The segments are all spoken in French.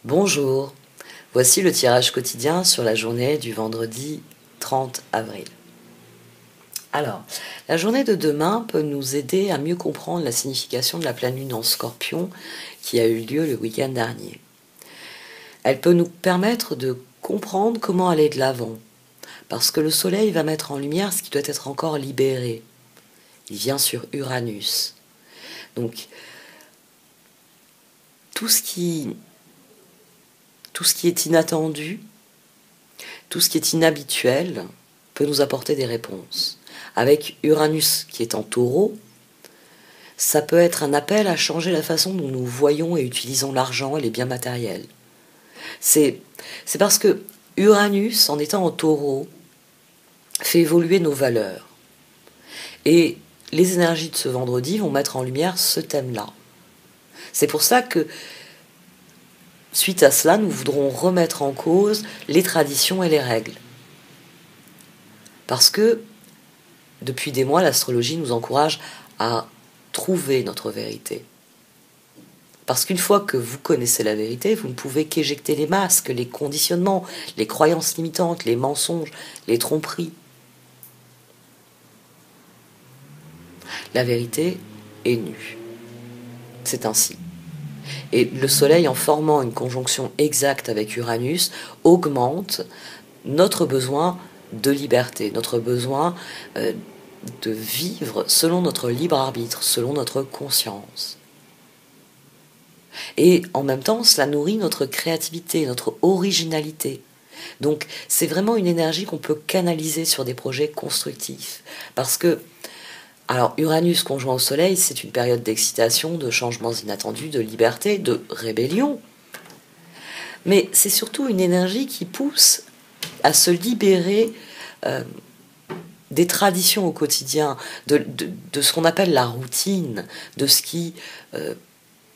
Bonjour, voici le tirage quotidien sur la journée du vendredi 30 avril. Alors, la journée de demain peut nous aider à mieux comprendre la signification de la pleine lune en Scorpion qui a eu lieu le week-end dernier. Elle peut nous permettre de comprendre comment aller de l'avant, parce que le soleil va mettre en lumière ce qui doit être encore libéré. Il vient sur Uranus. Donc, tout ce qui est inattendu, tout ce qui est inhabituel peut nous apporter des réponses. Avec Uranus qui est en Taureau, ça peut être un appel à changer la façon dont nous voyons et utilisons l'argent et les biens matériels. C'est parce que Uranus, en étant en Taureau, fait évoluer nos valeurs. Et les énergies de ce vendredi vont mettre en lumière ce thème-là. C'est pour ça que, suite à cela, nous voudrons remettre en cause les traditions et les règles. Parce que, depuis des mois, l'astrologie nous encourage à trouver notre vérité. Parce qu'une fois que vous connaissez la vérité, vous ne pouvez qu'éjecter les masques, les conditionnements, les croyances limitantes, les mensonges, les tromperies. La vérité est nue. C'est ainsi. Et le Soleil, en formant une conjonction exacte avec Uranus, augmente notre besoin de liberté, notre besoin de vivre selon notre libre arbitre, selon notre conscience. Et en même temps, cela nourrit notre créativité, notre originalité. Donc c'est vraiment une énergie qu'on peut canaliser sur des projets constructifs. Parce que, alors Uranus conjoint au Soleil, c'est une période d'excitation, de changements inattendus, de liberté, de rébellion. Mais c'est surtout une énergie qui pousse à se libérer des traditions au quotidien, de ce qu'on appelle la routine, de ce qui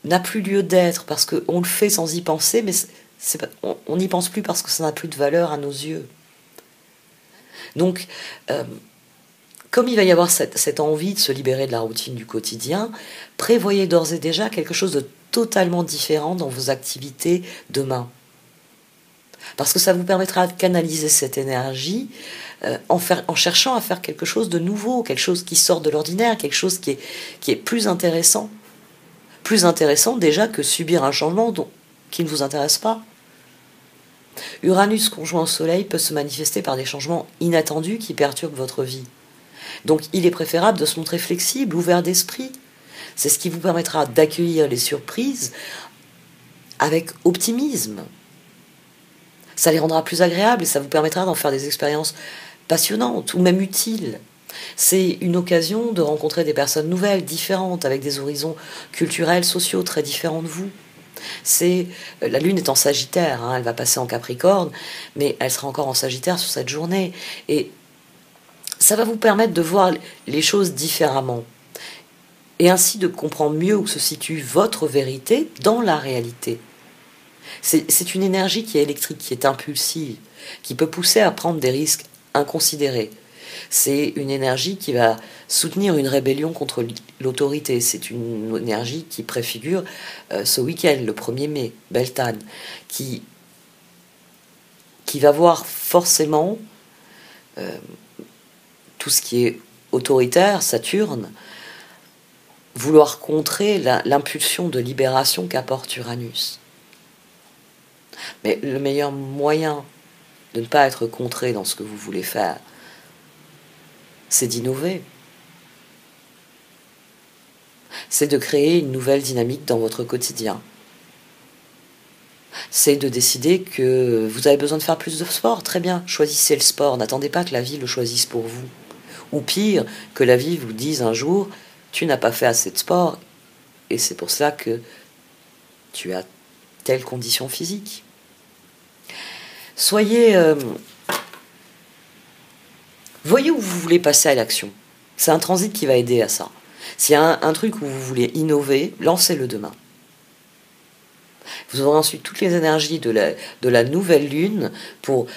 n'a plus lieu d'être, parce qu'on le fait sans y penser, mais on n'y pense plus parce que ça n'a plus de valeur à nos yeux. Donc, comme il va y avoir cette envie de se libérer de la routine du quotidien, prévoyez d'ores et déjà quelque chose de totalement différent dans vos activités demain. Parce que ça vous permettra de canaliser cette énergie en cherchant à faire quelque chose de nouveau, quelque chose qui sort de l'ordinaire, quelque chose qui est plus intéressant. Plus intéressant déjà que subir un changement qui ne vous intéresse pas. Uranus conjoint au Soleil peut se manifester par des changements inattendus qui perturbent votre vie. Donc il est préférable de se montrer flexible, ouvert d'esprit. C'est ce qui vous permettra d'accueillir les surprises avec optimisme. Ça les rendra plus agréables et ça vous permettra d'en faire des expériences passionnantes ou même utiles. C'est une occasion de rencontrer des personnes nouvelles, différentes, avec des horizons culturels, sociaux très différents de vous. La Lune est en Sagittaire, elle va passer en Capricorne, mais elle sera encore en Sagittaire sur cette journée. Et ça va vous permettre de voir les choses différemment. Et ainsi de comprendre mieux où se situe votre vérité dans la réalité. C'est une énergie qui est électrique, qui est impulsive, qui peut pousser à prendre des risques inconsidérés. C'est une énergie qui va soutenir une rébellion contre l'autorité. C'est une énergie qui préfigure ce week-end, le 1er mai, Beltane, qui va voir forcément tout ce qui est autoritaire, Saturne, vouloir contrer l'impulsion de libération qu'apporte Uranus. Mais le meilleur moyen de ne pas être contré dans ce que vous voulez faire, c'est d'innover. C'est de créer une nouvelle dynamique dans votre quotidien. C'est de décider que vous avez besoin de faire plus de sport. Très bien, choisissez le sport. N'attendez pas que la vie le choisisse pour vous. Ou pire, que la vie vous dise un jour, tu n'as pas fait assez de sport et c'est pour ça que tu as telle condition physique. Voyez où vous voulez passer à l'action. C'est un transit qui va aider à ça. S'il y a un truc où vous voulez innover, lancez-le demain. Vous aurez ensuite toutes les énergies de la nouvelle lune pour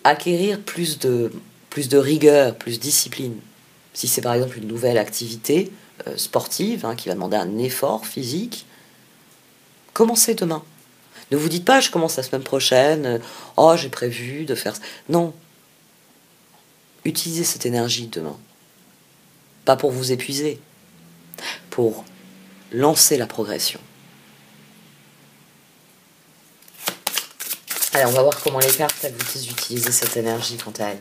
acquérir plus de rigueur, plus de discipline. Si c'est par exemple une nouvelle activité sportive qui va demander un effort physique, commencez demain. Ne vous dites pas, je commence la semaine prochaine, oh, j'ai prévu de faire... Non. Utilisez cette énergie demain. Pas pour vous épuiser, pour lancer la progression. Allez, on va voir comment les cartes elles vous disent d'utiliser cette énergie quant à elles.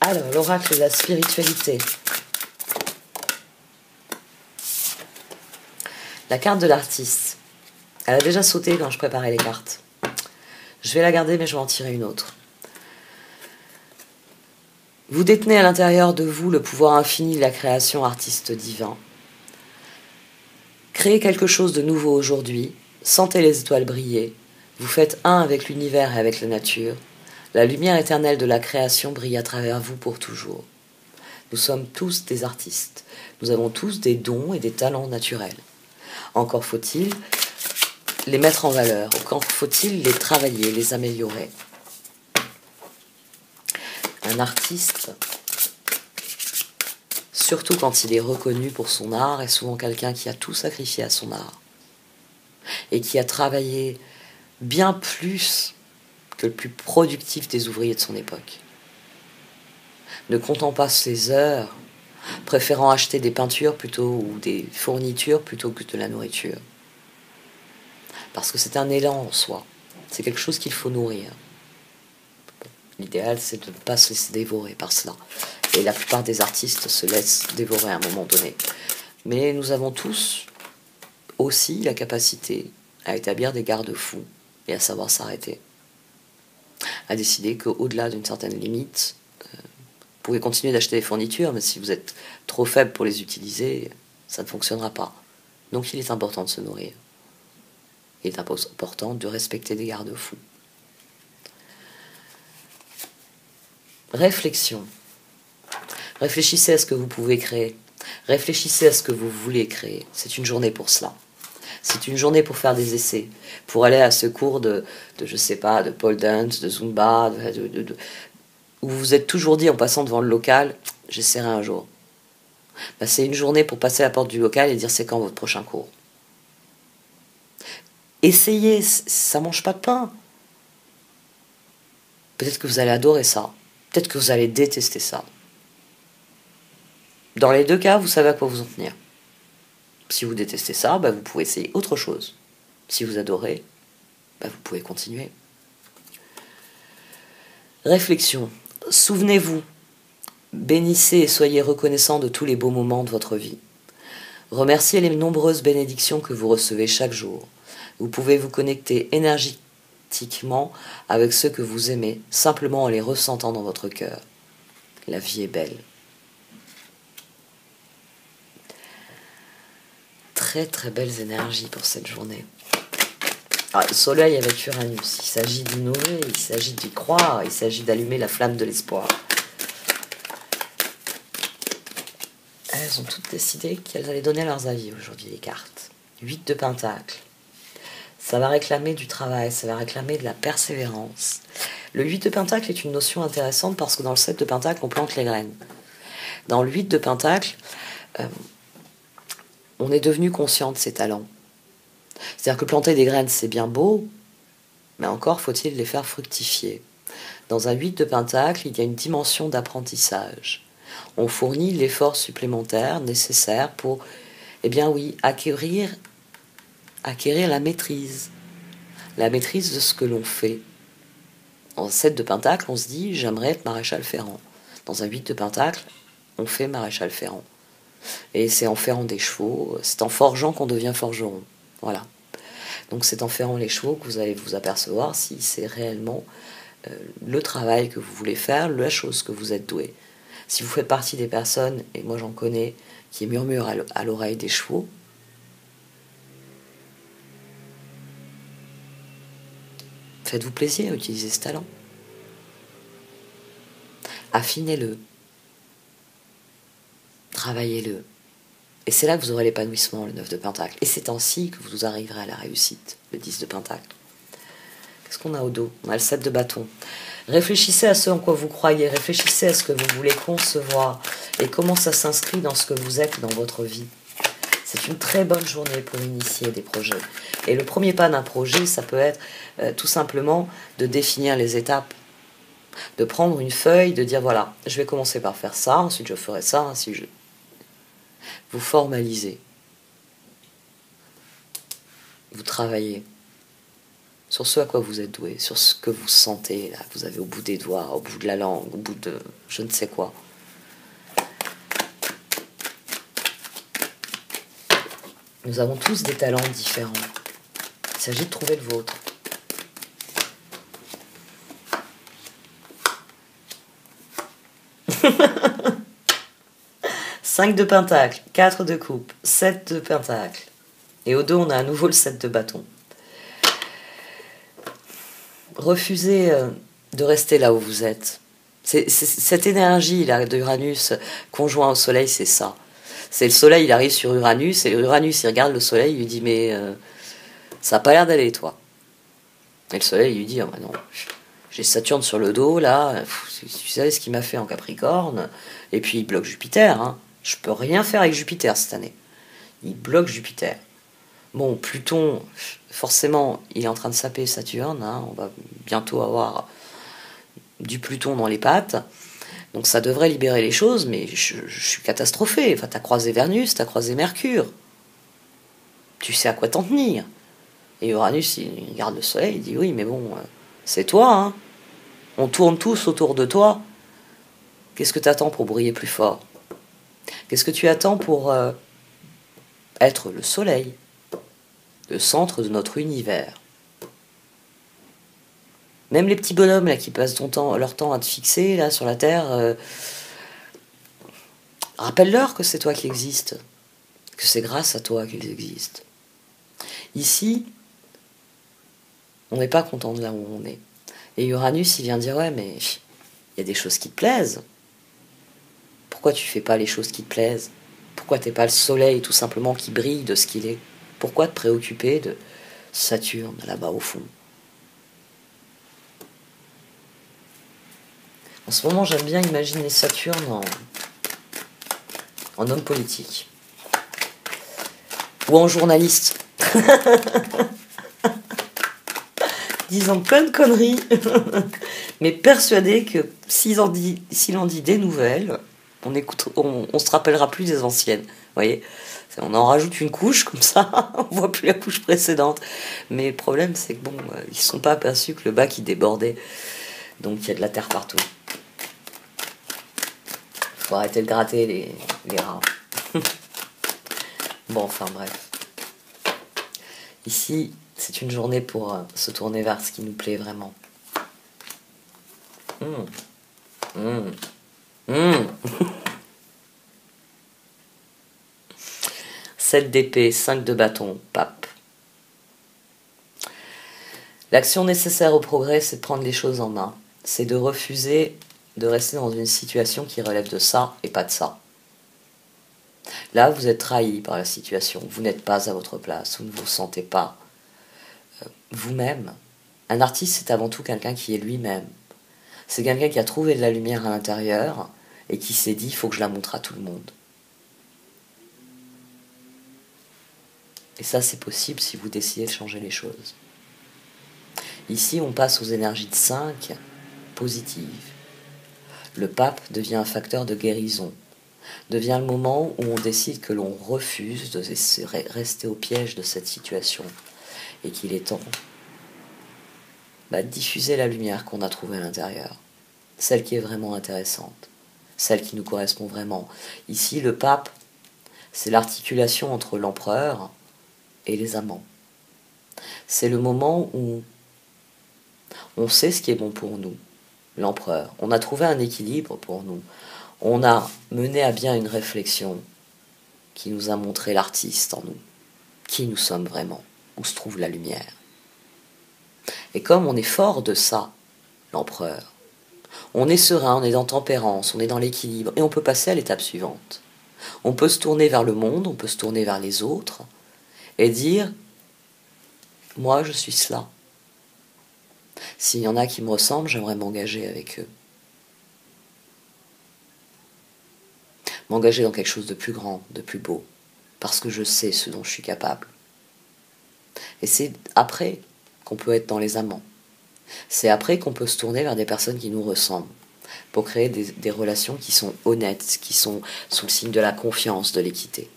Alors, l'oracle de la spiritualité. La carte de l'artiste. Elle a déjà sauté quand je préparais les cartes. Je vais la garder, mais je vais en tirer une autre. Vous détenez à l'intérieur de vous le pouvoir infini de la création, artiste divin. Créez quelque chose de nouveau aujourd'hui. Sentez les étoiles briller. Vous faites un avec l'univers et avec la nature. La lumière éternelle de la création brille à travers vous pour toujours. Nous sommes tous des artistes. Nous avons tous des dons et des talents naturels. Encore faut-il les mettre en valeur. Encore faut-il les travailler, les améliorer. Un artiste, surtout quand il est reconnu pour son art, est souvent quelqu'un qui a tout sacrifié à son art et qui a travaillé bien plus que le plus productif des ouvriers de son époque. Ne comptant pas ses heures, préférant acheter des peintures plutôt ou des fournitures plutôt que de la nourriture. Parce que c'est un élan en soi. C'est quelque chose qu'il faut nourrir. L'idéal, c'est de ne pas se laisser dévorer par cela. Et la plupart des artistes se laissent dévorer à un moment donné. Mais nous avons tous aussi la capacité à établir des garde-fous et à savoir s'arrêter. À décider qu'au-delà d'une certaine limite, vous pouvez continuer d'acheter des fournitures, mais si vous êtes trop faible pour les utiliser, ça ne fonctionnera pas. Donc il est important de se nourrir. Il est important de respecter des garde-fous. Réflexion. Réfléchissez à ce que vous pouvez créer. Réfléchissez à ce que vous voulez créer. C'est une journée pour cela. C'est une journée pour faire des essais, pour aller à ce cours de je sais pas, de pole dance, de zumba, où vous vous êtes toujours dit en passant devant le local, j'essaierai un jour. Ben, c'est une journée pour passer à la porte du local et dire c'est quand votre prochain cours. Essayez, ça mange pas de pain. Peut-être que vous allez adorer ça. Peut-être que vous allez détester ça. Dans les deux cas, vous savez à quoi vous en tenir. Si vous détestez ça, bah vous pouvez essayer autre chose. Si vous adorez, bah vous pouvez continuer. Réflexion. Souvenez-vous, bénissez et soyez reconnaissants de tous les beaux moments de votre vie. Remerciez les nombreuses bénédictions que vous recevez chaque jour. Vous pouvez vous connecter énergétiquement avec ceux que vous aimez, simplement en les ressentant dans votre cœur. La vie est belle. Très très belles énergies pour cette journée. Alors, le soleil avec Uranus, il s'agit d'innover, il s'agit d'y croire, il s'agit d'allumer la flamme de l'espoir. Elles ont toutes décidé qu'elles allaient donner leurs avis aujourd'hui, les cartes. 8 de pentacles. Ça va réclamer du travail, ça va réclamer de la persévérance. Le 8 de pentacle est une notion intéressante parce que dans le 7 de pentacle, on plante les graines. Dans le 8 de pentacle, on est devenu conscient de ses talents. C'est-à-dire que planter des graines, c'est bien beau, mais encore faut-il les faire fructifier. Dans un 8 de pentacle, il y a une dimension d'apprentissage. On fournit l'effort supplémentaire nécessaire pour, eh bien oui, acquérir la maîtrise de ce que l'on fait. En 7 de pentacle, on se dit, j'aimerais être maréchal ferrant. Dans un 8 de pentacle, on fait maréchal ferrant. Et c'est en ferrant des chevaux, c'est en forgeant qu'on devient forgeron. Voilà. Donc c'est en ferrant les chevaux que vous allez vous apercevoir si c'est réellement le travail que vous voulez faire, la chose que vous êtes doué. Si vous faites partie des personnes, et moi j'en connais, qui murmurent à l'oreille des chevaux, faites-vous plaisir à utiliser ce talent. Affinez-le. Travaillez-le. Et c'est là que vous aurez l'épanouissement, le 9 de pentacle. Et c'est ainsi que vous arriverez à la réussite, le 10 de pentacle. Qu'est-ce qu'on a au dos? On a le 7 de bâton. Réfléchissez à ce en quoi vous croyez, réfléchissez à ce que vous voulez concevoir et comment ça s'inscrit dans ce que vous êtes dans votre vie. C'est une très bonne journée pour initier des projets. Et le premier pas d'un projet, ça peut être tout simplement de définir les étapes. De prendre une feuille, de dire voilà, je vais commencer par faire ça, ensuite je ferai ça, ensuite je... Vous formalisez. Vous travaillez sur ce à quoi vous êtes doué, sur ce que vous sentez, là, que vous avez au bout des doigts, au bout de la langue, au bout de je ne sais quoi. Nous avons tous des talents différents. Il s'agit de trouver le vôtre. Cinq de pentacle, 4 de coupe, 7 de pentacle. Et au dos, on a à nouveau le 7 de bâton. Refusez de rester là où vous êtes. Cette énergie-là d'Uranus conjoint au soleil, c'est ça. C'est le soleil, il arrive sur Uranus, et Uranus, il regarde le soleil, il lui dit, mais ça n'a pas l'air d'aller, toi. Et le soleil, il lui dit, oh, bah non, j'ai Saturne sur le dos, là, tu savais ce qu'il m'a fait en Capricorne, et puis il bloque Jupiter, hein. Je peux rien faire avec Jupiter cette année. Il bloque Jupiter. Bon, Pluton, forcément, il est en train de saper Saturne, hein. On va bientôt avoir du Pluton dans les pattes. Donc ça devrait libérer les choses, mais je suis catastrophée. Enfin, t'as croisé Vénus, t'as croisé Mercure. Tu sais à quoi t'en tenir. Et Uranus, il regarde le soleil, il dit oui, mais bon, c'est toi, hein. On tourne tous autour de toi. Qu'est-ce que t'attends pour briller plus fort? Qu'est-ce que tu attends pour être le soleil, le centre de notre univers? Même les petits bonhommes là, qui passent leur temps à te fixer là, sur la Terre, rappelle-leur que c'est toi qui existes, que c'est grâce à toi qu'ils existent. Ici, on n'est pas content de là où on est. Et Uranus, il vient dire, ouais, mais il y a des choses qui te plaisent. Pourquoi tu fais pas les choses qui te plaisent? Pourquoi t'es pas le soleil, tout simplement, qui brille de ce qu'il est? Pourquoi te préoccuper de Saturne, là-bas au fond? En ce moment, j'aime bien imaginer Saturne en homme politique. Ou en journaliste. Disant plein de conneries, mais persuadé que s'il en dit des nouvelles, on se rappellera plus des anciennes. Vous voyez, on en rajoute une couche comme ça, on voit plus la couche précédente. Mais le problème, c'est que bon, ils ne sont pas aperçus que le bac il débordait, donc il y a de la terre partout. Faut arrêter de gratter les rats. Bon, enfin bref. Ici, c'est une journée pour se tourner vers ce qui nous plaît vraiment. 7 d'épée, 5 de bâton, pape. L'action nécessaire au progrès, c'est de prendre les choses en main. C'est de refuser de rester dans une situation qui relève de ça et pas de ça. Là, vous êtes trahi par la situation. Vous n'êtes pas à votre place. Vous ne vous sentez pas vous-même. Un artiste, c'est avant tout quelqu'un qui est lui-même. C'est quelqu'un qui a trouvé de la lumière à l'intérieur et qui s'est dit, il faut que je la montre à tout le monde. Et ça, c'est possible si vous décidez de changer les choses. Ici, on passe aux énergies de 5, positives. Le pape devient un facteur de guérison. Devient le moment où on décide que l'on refuse de rester au piège de cette situation et qu'il est temps de diffuser la lumière qu'on a trouvée à l'intérieur, celle qui est vraiment intéressante, celle qui nous correspond vraiment. Ici, le pape, c'est l'articulation entre l'empereur et les amants. C'est le moment où on sait ce qui est bon pour nous, l'empereur. On a trouvé un équilibre pour nous. On a mené à bien une réflexion qui nous a montré l'artiste en nous, qui nous sommes vraiment, où se trouve la lumière. Et comme on est fort de ça, l'empereur, on est serein, on est dans tempérance, on est dans l'équilibre, et on peut passer à l'étape suivante. On peut se tourner vers le monde, on peut se tourner vers les autres, et dire, moi je suis cela. S'il y en a qui me ressemblent, j'aimerais m'engager avec eux. M'engager dans quelque chose de plus grand, de plus beau. parce que je sais ce dont je suis capable. Et c'est après qu'on peut être dans les amants. C'est après qu'on peut se tourner vers des personnes qui nous ressemblent, pour créer des relations qui sont honnêtes, qui sont sous le signe de la confiance, de l'équité.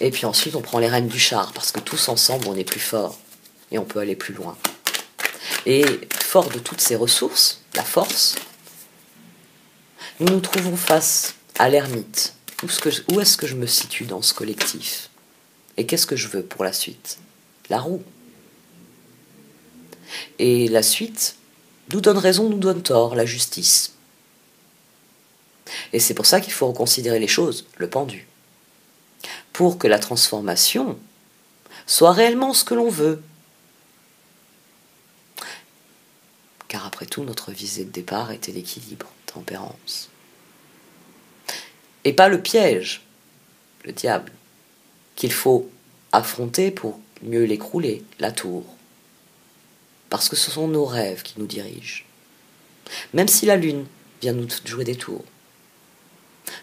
Et puis ensuite, on prend les rênes du char, parce que tous ensemble, on est plus forts, et on peut aller plus loin. Et fort de toutes ces ressources, la force, nous nous trouvons face à l'ermite. Où est-ce que je me situe dans ce collectif? Et qu'est-ce que je veux pour la suite? La roue. Et la suite nous donne raison, nous donne tort, la justice. Et c'est pour ça qu'il faut reconsidérer les choses, le pendu, pour que la transformation soit réellement ce que l'on veut. Car après tout, notre visée de départ était l'équilibre, tempérance. Et pas le piège, le diable, qu'il faut affronter pour mieux l'écrouler, la tour. Parce que ce sont nos rêves qui nous dirigent. Même si la lune vient nous jouer des tours,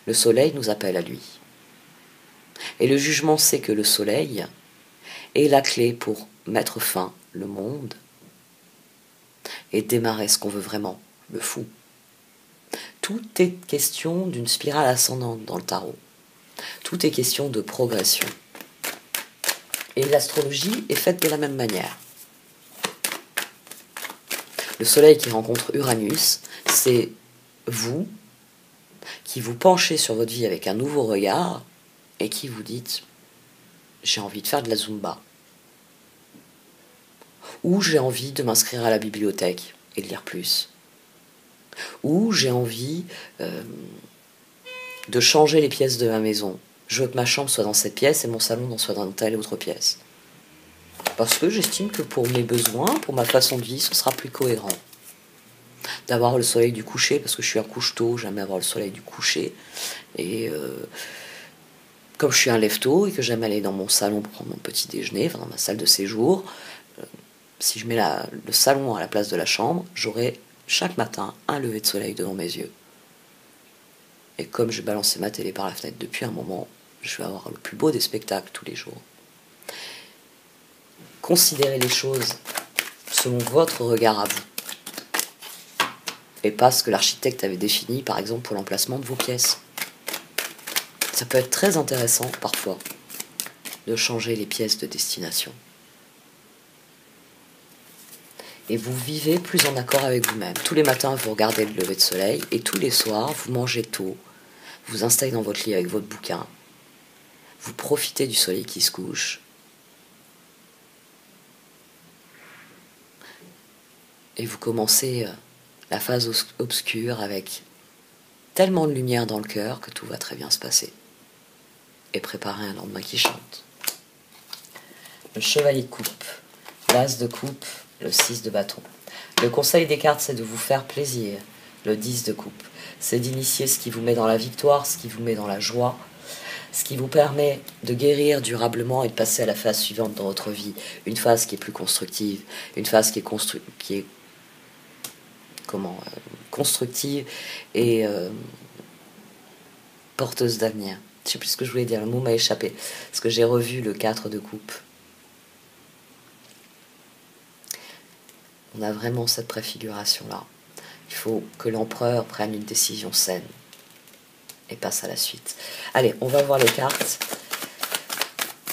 le soleil nous appelle à lui. Et le jugement sait que le soleil est la clé pour mettre fin le monde et démarrer ce qu'on veut vraiment, le fou. Tout est question d'une spirale ascendante dans le tarot. Tout est question de progression. Et l'astrologie est faite de la même manière. Le soleil qui rencontre Uranus, c'est vous qui vous penchez sur votre vie avec un nouveau regard et qui vous dites « j'ai envie de faire de la Zumba » ou « j'ai envie de m'inscrire à la bibliothèque et de lire plus » ou « j'ai envie de changer les pièces de ma maison. Je veux que ma chambre soit dans cette pièce et mon salon soit dans telle autre pièce. » Parce que j'estime que pour mes besoins, pour ma façon de vivre, ce sera plus cohérent. D'avoir le soleil du coucher, parce que je suis un couche-tôt, j'aime avoir le soleil du coucher. Et comme je suis un lève-tôt et que j'aime aller dans mon salon pour prendre mon petit déjeuner, enfin dans ma salle de séjour, si je mets le salon à la place de la chambre, j'aurai chaque matin un lever de soleil devant mes yeux. Et comme je balançais ma télé par la fenêtre depuis un moment, je vais avoir le plus beau des spectacles tous les jours. Considérez les choses selon votre regard à vous. Et pas ce que l'architecte avait défini, par exemple, pour l'emplacement de vos pièces. Ça peut être très intéressant, parfois, de changer les pièces de destination. Et vous vivez plus en accord avec vous-même. Tous les matins, vous regardez le lever de soleil, et tous les soirs, vous mangez tôt, vous vous installez dans votre lit avec votre bouquin, vous profitez du soleil qui se couche, et vous commencez la phase obscure avec tellement de lumière dans le cœur que tout va très bien se passer. Et préparez un lendemain qui chante. Le chevalier de coupe, l'as de coupe, le 6 de bâton. Le conseil des cartes, c'est de vous faire plaisir. Le 10 de coupe, c'est d'initier ce qui vous met dans la victoire, ce qui vous met dans la joie, ce qui vous permet de guérir durablement et de passer à la phase suivante dans votre vie. Une phase qui est plus constructive, une phase qui est constructive et porteuse d'avenir. Je ne sais plus ce que je voulais dire, le mot m'a échappé, parce que j'ai revu le 4 de coupe. On a vraiment cette préfiguration-là. Il faut que l'empereur prenne une décision saine et passe à la suite. Allez, on va voir les cartes.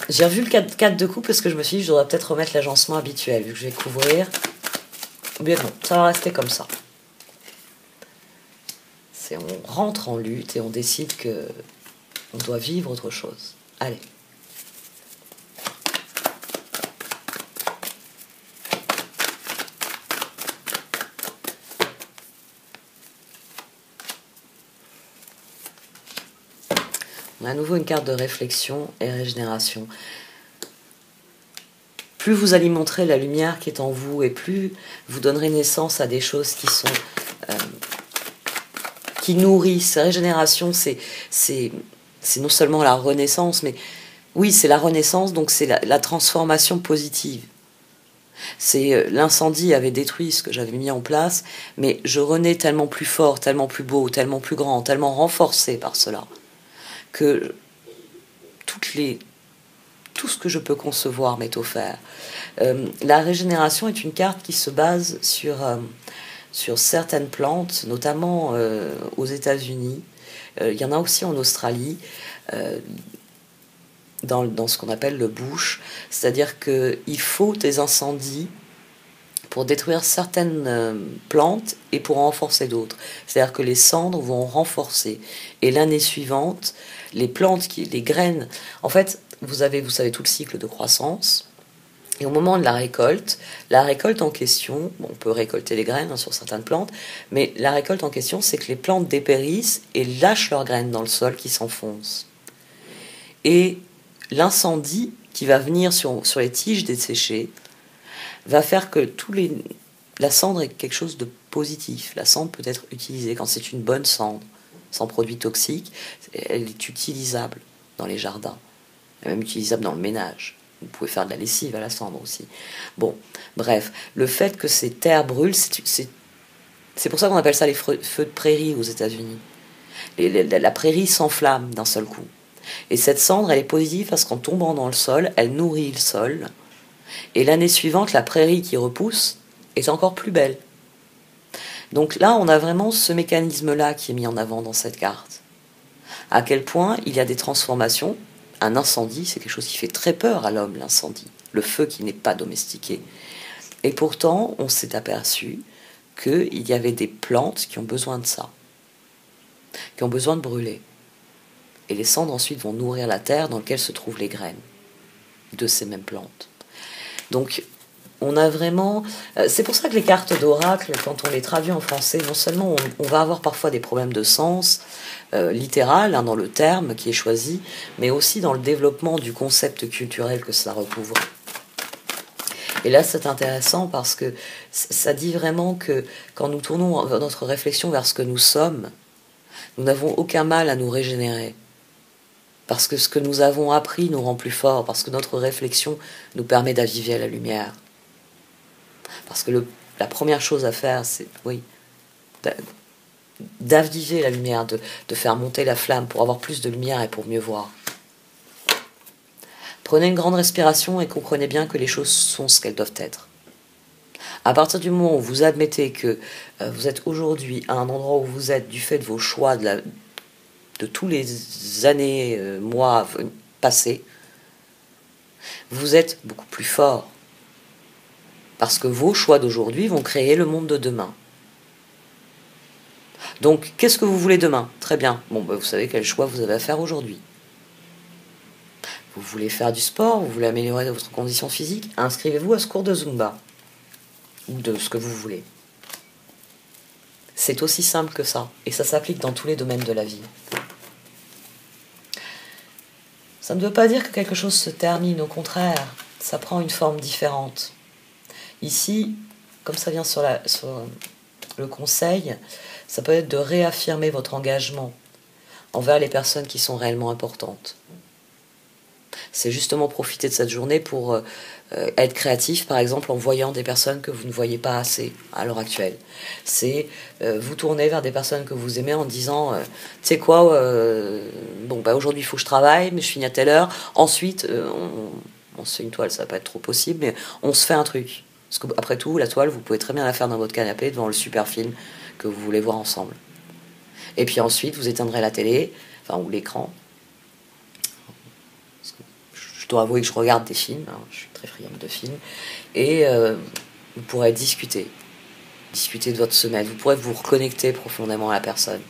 J'ai revu le 4 de coupe parce que je me suis dit je devrais peut-être remettre l'agencement habituel, vu que je vais couvrir. Mais bon, ça va rester comme ça. On rentre en lutte et on décide que on doit vivre autre chose. Allez. On a à nouveau une carte de réflexion et régénération. Plus vous alimenterez la lumière qui est en vous et plus vous donnerez naissance à des choses qui sont qui nourrissent. La régénération, c'est non seulement la renaissance, mais oui, c'est la renaissance, donc c'est la transformation positive. C'est l'incendie avait détruit ce que j'avais mis en place, mais je renais tellement plus fort, tellement plus beau, tellement plus grand, tellement renforcé par cela, que tout ce que je peux concevoir m'est offert. La régénération est une carte qui se base sur certaines plantes, notamment aux États-Unis. Il y en a aussi en Australie, dans ce qu'on appelle le bush, c'est-à-dire qu'il faut des incendies pour détruire certaines plantes et pour en renforcer d'autres. C'est-à-dire que les cendres vont renforcer. Et l'année suivante, les plantes, les graines... En fait, vous savez tout le cycle de croissance. Et au moment de la récolte en question, bon, on peut récolter les graines sur certaines plantes, mais la récolte en question, c'est que les plantes dépérissent et lâchent leurs graines dans le sol qui s'enfonce. Et l'incendie qui va venir sur les tiges desséchées va faire que la cendre est quelque chose de positif. La cendre peut être utilisée quand c'est une bonne cendre, sans produits toxiques. Elle est utilisable dans les jardins, elle est même utilisable dans le ménage. Vous pouvez faire de la lessive à la cendre aussi. Bon, bref, le fait que ces terres brûlent, c'est pour ça qu'on appelle ça les feux de prairie aux États-Unis. La prairie s'enflamme d'un seul coup. Et cette cendre, elle est positive parce qu'en tombant dans le sol, elle nourrit le sol. Et l'année suivante, la prairie qui repousse est encore plus belle. Donc là, on a vraiment ce mécanisme-là qui est mis en avant dans cette carte. À quel point il y a des transformations. Un incendie, c'est quelque chose qui fait très peur à l'homme, l'incendie. Le feu qui n'est pas domestiqué. Et pourtant, on s'est aperçu qu'il y avait des plantes qui ont besoin de ça. Qui ont besoin de brûler. Et les cendres ensuite vont nourrir la terre dans laquelle se trouvent les graines de ces mêmes plantes. Donc, on a vraiment... C'est pour ça que les cartes d'oracle, quand on les traduit en français, non seulement on va avoir parfois des problèmes de sens littéral dans le terme qui est choisi, mais aussi dans le développement du concept culturel que ça recouvre. Et là, c'est intéressant parce que ça dit vraiment que quand nous tournons notre réflexion vers ce que nous sommes, nous n'avons aucun mal à nous régénérer. Parce que ce que nous avons appris nous rend plus forts, parce que notre réflexion nous permet d'aviver la lumière. Parce que la première chose à faire, c'est, d'aviver la lumière, de faire monter la flamme pour avoir plus de lumière et pour mieux voir. Prenez une grande respiration et comprenez bien que les choses sont ce qu'elles doivent être. À partir du moment où vous admettez que vous êtes aujourd'hui à un endroit où vous êtes du fait de vos choix, de tous les années, mois passés, vous êtes beaucoup plus fort. Parce que vos choix d'aujourd'hui vont créer le monde de demain. Donc, qu'est-ce que vous voulez demain? Très bien. Bon, vous savez quel choix vous avez à faire aujourd'hui. Vous voulez faire du sport, vous voulez améliorer votre condition physique, inscrivez-vous à ce cours de Zumba. Ou de ce que vous voulez. C'est aussi simple que ça. Et ça s'applique dans tous les domaines de la vie. Ça ne veut pas dire que quelque chose se termine, au contraire, ça prend une forme différente. Ici, comme ça vient sur le conseil, ça peut être de réaffirmer votre engagement envers les personnes qui sont réellement importantes. C'est justement profiter de cette journée pour être créatif, par exemple en voyant des personnes que vous ne voyez pas assez à l'heure actuelle. C'est vous tourner vers des personnes que vous aimez en disant tu sais quoi, aujourd'hui il faut que je travaille, mais je finis à telle heure. Ensuite, on se fait une toile, ça va pas être trop possible, mais on se fait un truc. Parce qu'après tout, la toile, vous pouvez très bien la faire dans votre canapé devant le super film que vous voulez voir ensemble. Et puis ensuite, vous éteindrez la télé, ou l'écran. Je dois avouer que je regarde des films, je suis très friande de films, et vous pourrez discuter de votre semaine, vous pourrez vous reconnecter profondément à la personne.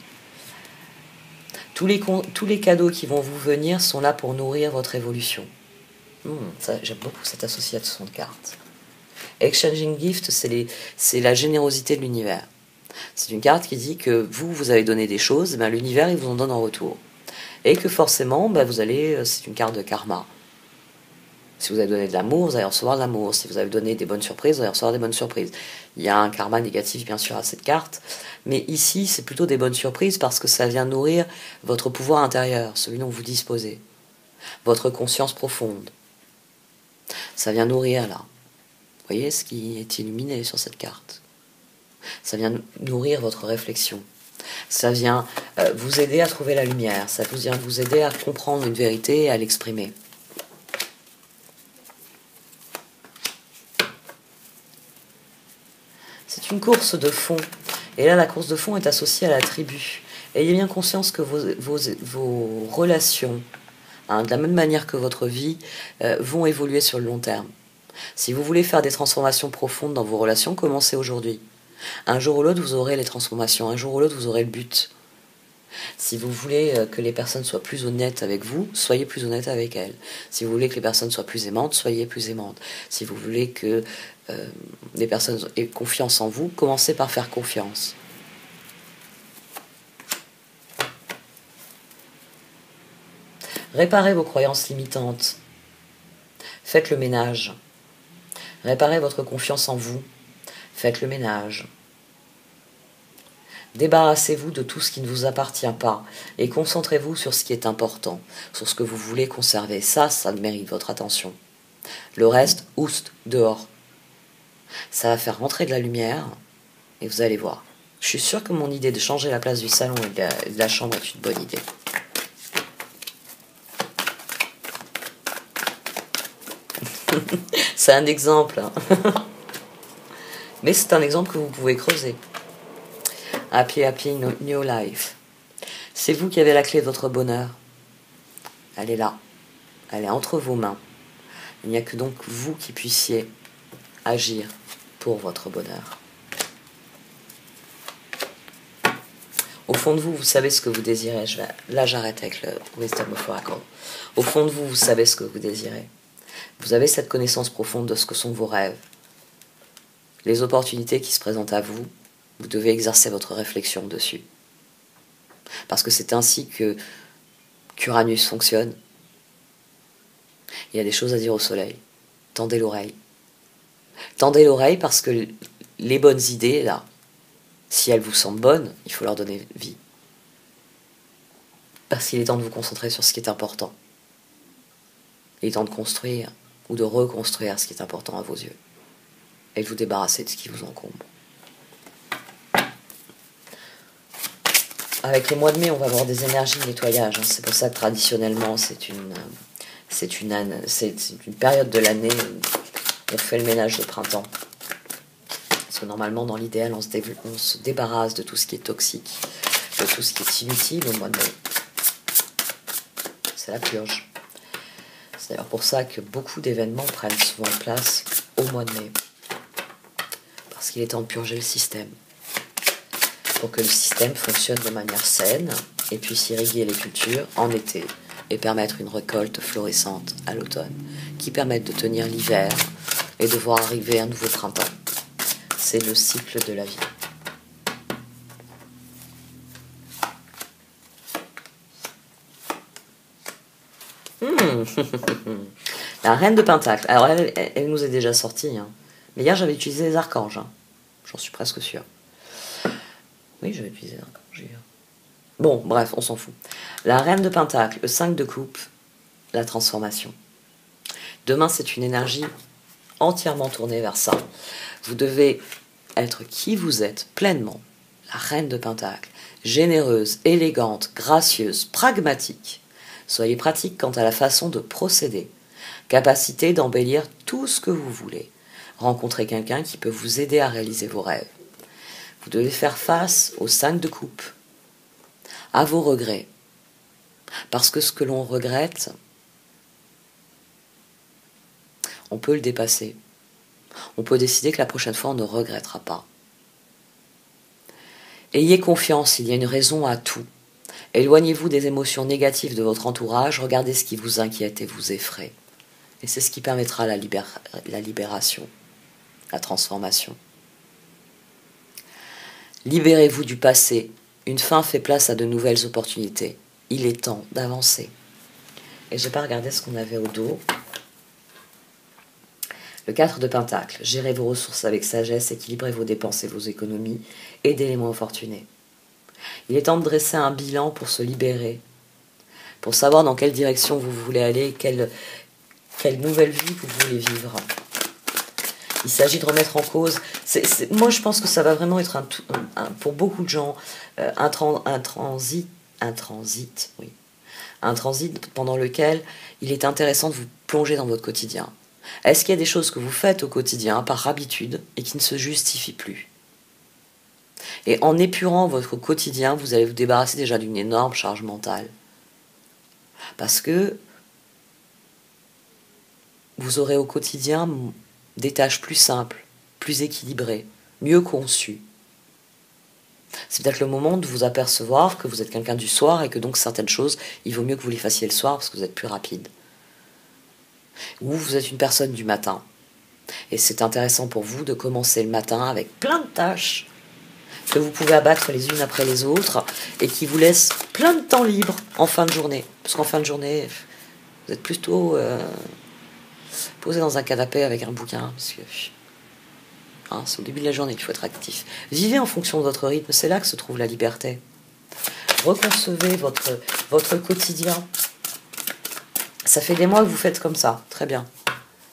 Tous les cadeaux qui vont vous venir sont là pour nourrir votre évolution. J'aime beaucoup cette association de cartes. Exchanging Gift, c'est la générosité de l'univers. C'est une carte qui dit que vous avez donné des choses, l'univers il vous en donne en retour. Et que forcément, c'est une carte de karma. Si vous avez donné de l'amour, vous allez recevoir de l'amour. Si vous avez donné des bonnes surprises, vous allez recevoir des bonnes surprises. Il y a un karma négatif, bien sûr, à cette carte. Mais ici, c'est plutôt des bonnes surprises parce que ça vient nourrir votre pouvoir intérieur, celui dont vous disposez. Votre conscience profonde. Ça vient nourrir, là. Vous voyez ce qui est illuminé sur cette carte. Ça vient nourrir votre réflexion. Ça vient vous aider à trouver la lumière, ça vient vous aider à comprendre une vérité et à l'exprimer. C'est une course de fond. Et là, la course de fond est associée à la tribu. Ayez bien conscience que vos relations, hein, de la même manière que votre vie, vont évoluer sur le long terme. Si vous voulez faire des transformations profondes dans vos relations, commencez aujourd'hui. Un jour ou l'autre, vous aurez les transformations. Un jour ou l'autre, vous aurez le but. Si vous voulez que les personnes soient plus honnêtes avec vous, soyez plus honnête avec elles. Si vous voulez que les personnes soient plus aimantes, soyez plus aimantes. Si vous voulez que les personnes aient confiance en vous, commencez par faire confiance. Réparez vos croyances limitantes. Faites le ménage. Réparez votre confiance en vous. Faites le ménage. Débarrassez-vous de tout ce qui ne vous appartient pas et concentrez-vous sur ce qui est important, sur ce que vous voulez conserver. Ça mérite votre attention. Le reste, oust, dehors. Ça va faire rentrer de la lumière et vous allez voir. Je suis sûre que mon idée de changer la place du salon et de la chambre est une bonne idée. C'est un exemple, hein. Mais c'est un exemple que vous pouvez creuser. Happy New Life. C'est vous qui avez la clé de votre bonheur. Elle est là. Elle est entre vos mains. Il n'y a que donc vous qui puissiez agir pour votre bonheur. Au fond de vous, vous savez ce que vous désirez. Là, j'arrête avec le Wisdom of Oracle. Au fond de vous, vous savez ce que vous désirez. Vous avez cette connaissance profonde de ce que sont vos rêves. Les opportunités qui se présentent à vous, vous devez exercer votre réflexion dessus. Parce que c'est ainsi que qu'Uranus fonctionne. Il y a des choses à dire au soleil. Tendez l'oreille. Tendez l'oreille parce que les bonnes idées, là, si elles vous semblent bonnes, il faut leur donner vie. Parce qu'il est temps de vous concentrer sur ce qui est important. Il est temps de construire ou de reconstruire ce qui est important à vos yeux. Et de vous débarrasser de ce qui vous encombre. Avec les mois de mai, on va avoir des énergies de nettoyage. C'est pour ça que traditionnellement, c'est une période de l'année où on fait le ménage de printemps. Parce que normalement, dans l'idéal, on se débarrasse de tout ce qui est toxique, de tout ce qui est inutile au mois de mai. C'est la purge. C'est d'ailleurs pour ça que beaucoup d'événements prennent souvent place au mois de mai. Parce qu'il est temps de purger le système. Pour que le système fonctionne de manière saine et puisse irriguer les cultures en été et permettre une récolte florissante à l'automne, qui permette de tenir l'hiver et de voir arriver un nouveau printemps. C'est le cycle de la vie. La reine de Pentacle. Alors elle nous est déjà sortie. Hein. Mais hier j'avais utilisé les archanges. Hein. J'en suis presque sûre. Oui, j'avais utilisé les archanges hier. Bon, bref, on s'en fout. La reine de Pentacle, le 5 de coupe, la transformation. Demain, c'est une énergie entièrement tournée vers ça. Vous devez être qui vous êtes pleinement. La reine de Pentacle, généreuse, élégante, gracieuse, pragmatique. Soyez pratique quant à la façon de procéder. Capacité d'embellir tout ce que vous voulez. Rencontrez quelqu'un qui peut vous aider à réaliser vos rêves. Vous devez faire face au 5 de coupe, à vos regrets. Parce que ce que l'on regrette, on peut le dépasser. On peut décider que la prochaine fois, on ne regrettera pas. Ayez confiance, il y a une raison à tout. Éloignez-vous des émotions négatives de votre entourage, regardez ce qui vous inquiète et vous effraie. Et c'est ce qui permettra la libération, la transformation. Libérez-vous du passé. Une fin fait place à de nouvelles opportunités. Il est temps d'avancer. Et je n'ai pas regardé ce qu'on avait au dos. Le 4 de Pentacle. Gérez vos ressources avec sagesse, équilibrez vos dépenses et vos économies, aidez les moins fortunés. Il est temps de dresser un bilan pour se libérer, pour savoir dans quelle direction vous voulez aller, quelle nouvelle vie vous voulez vivre. Il s'agit de remettre en cause. Moi, je pense que ça va vraiment être pour beaucoup de gens un transit, oui, un transit pendant lequel il est intéressant de vous plonger dans votre quotidien. Est-ce qu'il y a des choses que vous faites au quotidien par habitude et qui ne se justifient plus? Et en épurant votre quotidien, vous allez vous débarrasser déjà d'une énorme charge mentale. Parce que vous aurez au quotidien des tâches plus simples, plus équilibrées, mieux conçues. C'est peut-être le moment de vous apercevoir que vous êtes quelqu'un du soir et que donc certaines choses, il vaut mieux que vous les fassiez le soir parce que vous êtes plus rapide. Ou vous êtes une personne du matin. Et c'est intéressant pour vous de commencer le matin avec plein de tâches que vous pouvez abattre les unes après les autres et qui vous laissent plein de temps libre en fin de journée. Parce qu'en fin de journée, vous êtes plutôt posé dans un canapé avec un bouquin. Parce que c'est au début de la journée qu'il faut être actif. Vivez en fonction de votre rythme, c'est là que se trouve la liberté. Reconcevez votre quotidien. Ça fait des mois que vous faites comme ça, très bien.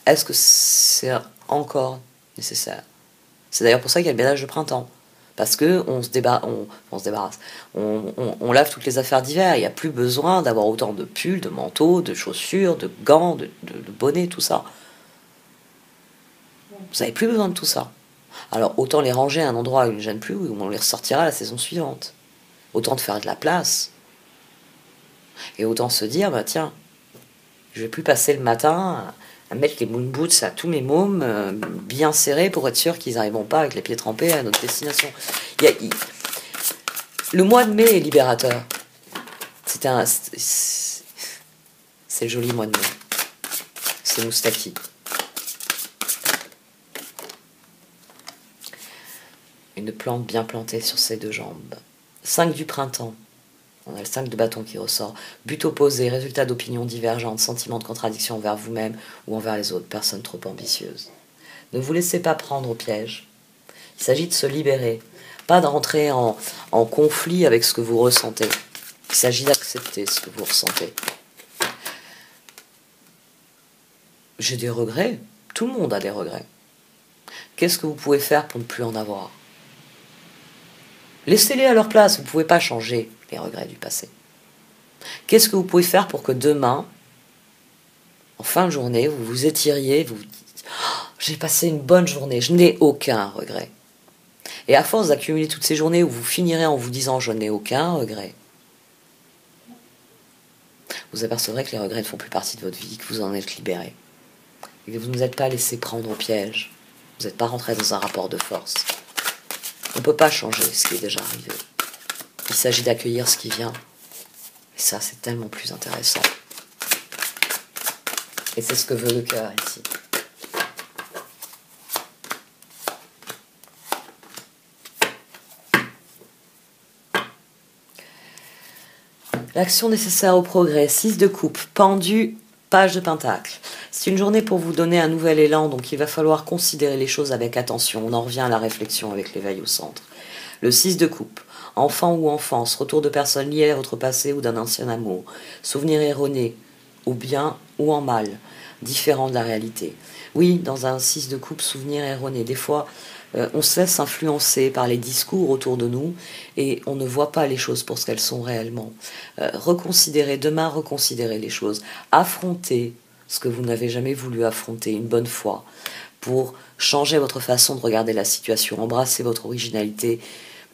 Est-ce que c'est encore nécessaire? C'est d'ailleurs pour ça qu'il y a le ménage de printemps. Parce que on se débarrasse. On lave toutes les affaires d'hiver. Il n'y a plus besoin d'avoir autant de pulls, de manteaux, de chaussures, de gants, de bonnets, tout ça. Vous n'avez plus besoin de tout ça. Alors autant les ranger à un endroit où ils ne gênent plus, où on les ressortira la saison suivante. Autant de faire de la place. Et autant se dire, bah tiens, je vais plus passer le matin à mettre les moon boots à tous mes mômes bien serrés pour être sûr qu'ils n'arriveront pas avec les pieds trempés à notre destination. Le mois de mai est libérateur. C'est le joli mois de mai. C'est Moustaki. Une plante bien plantée sur ses deux jambes. 5 du printemps. On a le 5 de bâton qui ressort. But opposé, résultat d'opinions divergentes, sentiment de contradiction envers vous-même ou envers les autres, personnes trop ambitieuses. Ne vous laissez pas prendre au piège. Il s'agit de se libérer, pas de rentrer en conflit avec ce que vous ressentez. Il s'agit d'accepter ce que vous ressentez. J'ai des regrets. Tout le monde a des regrets. Qu'est-ce que vous pouvez faire pour ne plus en avoir? Laissez-les à leur place, vous ne pouvez pas changer les regrets du passé. Qu'est-ce que vous pouvez faire pour que demain, en fin de journée, vous vous étiriez, vous vous dites « J'ai passé une bonne journée, je n'ai aucun regret ». Et à force d'accumuler toutes ces journées où vous finirez en vous disant « Je n'ai aucun regret », vous apercevrez que les regrets ne font plus partie de votre vie, que vous en êtes libéré. Et que vous ne vous êtes pas laissé prendre au piège. Vous n'êtes pas rentré dans un rapport de force. On ne peut pas changer ce qui est déjà arrivé. Il s'agit d'accueillir ce qui vient. Et ça, c'est tellement plus intéressant. Et c'est ce que veut le cœur ici. L'action nécessaire au progrès. 6 de coupe. Pendu. Page de pentacle. C'est une journée pour vous donner un nouvel élan, donc il va falloir considérer les choses avec attention. On en revient à la réflexion avec l'éveil au centre. Le 6 de coupe. Enfant ou enfance, retour de personnes liées à votre passé ou d'un ancien amour. Souvenirs erronés, au bien ou en mal, différents de la réalité. Oui, dans un 6 de coupe, souvenirs erronés. Des fois, on se laisse influencer par les discours autour de nous et on ne voit pas les choses pour ce qu'elles sont réellement. Reconsidérez les choses. Affrontez ce que vous n'avez jamais voulu affronter une bonne fois pour changer votre façon de regarder la situation, embrasser votre originalité,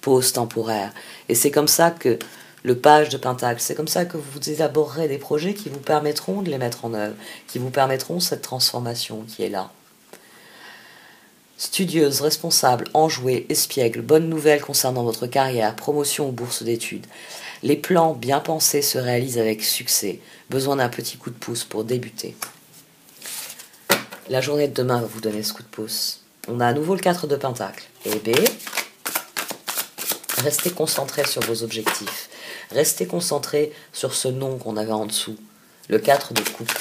pause temporaire. Et c'est comme ça que le page de pentacle, c'est comme ça que vous élaborerez des projets qui vous permettront de les mettre en œuvre, qui vous permettront cette transformation qui est là. Studieuse, responsable, enjouée, espiègle, bonne nouvelle concernant votre carrière, promotion ou bourse d'études. Les plans bien pensés se réalisent avec succès. Besoin d'un petit coup de pouce pour débuter. La journée de demain va vous donner ce coup de pouce. On a à nouveau le 4 de pentacle. Et B, restez concentré sur vos objectifs. Restez concentré sur ce nom qu'on avait en dessous. Le 4 de coupe.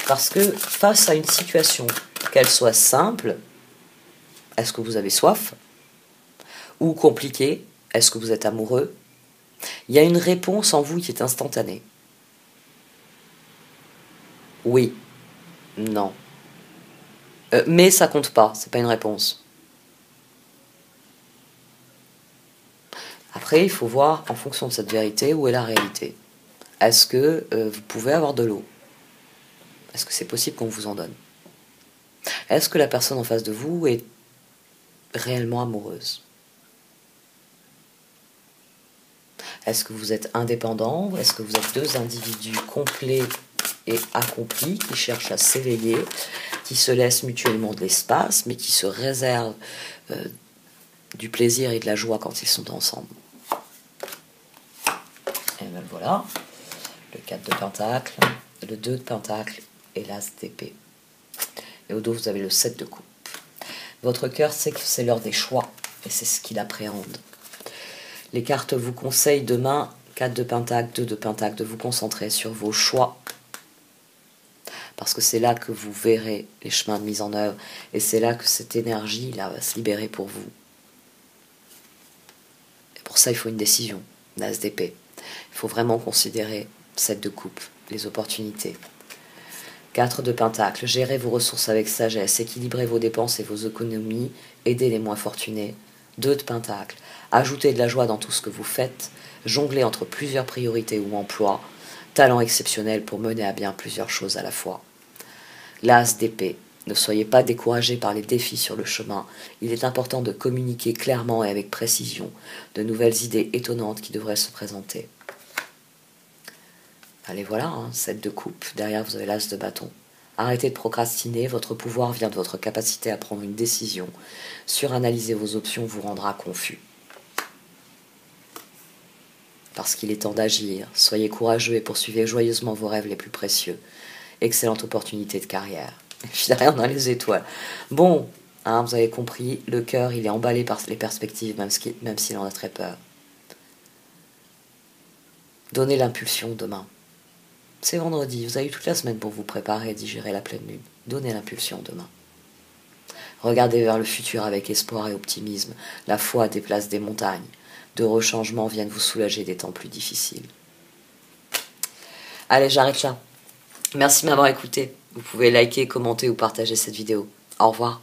Parce que face à une situation, qu'elle soit simple, est-ce que vous avez soif? Ou compliquée, est-ce que vous êtes amoureux? Il y a une réponse en vous qui est instantanée. Oui. Non. Mais ça compte pas, c'est pas une réponse. Après, il faut voir, en fonction de cette vérité, où est la réalité. Est-ce que vous pouvez avoir de l'eau? Est-ce que c'est possible qu'on vous en donne? Est-ce que la personne en face de vous est réellement amoureuse? Est-ce que vous êtes indépendant? Est-ce que vous êtes deux individus complets et accomplis qui cherchent à s'éveiller, qui se laissent mutuellement de l'espace, mais qui se réservent du plaisir et de la joie quand ils sont ensemble? Et bien voilà, le 4 de Pentacle, le 2 de Pentacle et l'As d'épée. Et au dos, vous avez le 7 de coupe. Votre cœur sait que c'est l'heure des choix, et c'est ce qu'il appréhende. Les cartes vous conseillent demain, 4 de Pentacle, 2 de Pentacle, de vous concentrer sur vos choix. Parce que c'est là que vous verrez les chemins de mise en œuvre, et c'est là que cette énergie-là va se libérer pour vous. Et pour ça, il faut une décision, l'As d'épée. Il faut vraiment considérer 7 de coupe, les opportunités. 4 de Pentacle, gérez vos ressources avec sagesse, équilibrez vos dépenses et vos économies, aidez les moins fortunés. 2 de Pentacle, ajoutez de la joie dans tout ce que vous faites, jonglez entre plusieurs priorités ou emplois, talent exceptionnel pour mener à bien plusieurs choses à la fois. L'As d'épée, ne soyez pas découragés par les défis sur le chemin, il est important de communiquer clairement et avec précision de nouvelles idées étonnantes qui devraient se présenter. Allez voilà, 7 de coupe, derrière vous avez l'As de bâton. Arrêtez de procrastiner, votre pouvoir vient de votre capacité à prendre une décision. Suranalyser vos options vous rendra confus. Parce qu'il est temps d'agir, soyez courageux et poursuivez joyeusement vos rêves les plus précieux. Excellente opportunité de carrière. Et puis derrière on a les étoiles. Bon, vous avez compris, le cœur il est emballé par les perspectives, même s'il en a très peur. Donnez l'impulsion demain. C'est vendredi, vous avez eu toute la semaine pour vous préparer et digérer la pleine lune. Donnez l'impulsion demain. Regardez vers le futur avec espoir et optimisme. La foi déplace des montagnes. D'heureux changements viennent vous soulager des temps plus difficiles. Allez, j'arrête là. Merci de m'avoir écouté. Vous pouvez liker, commenter ou partager cette vidéo. Au revoir.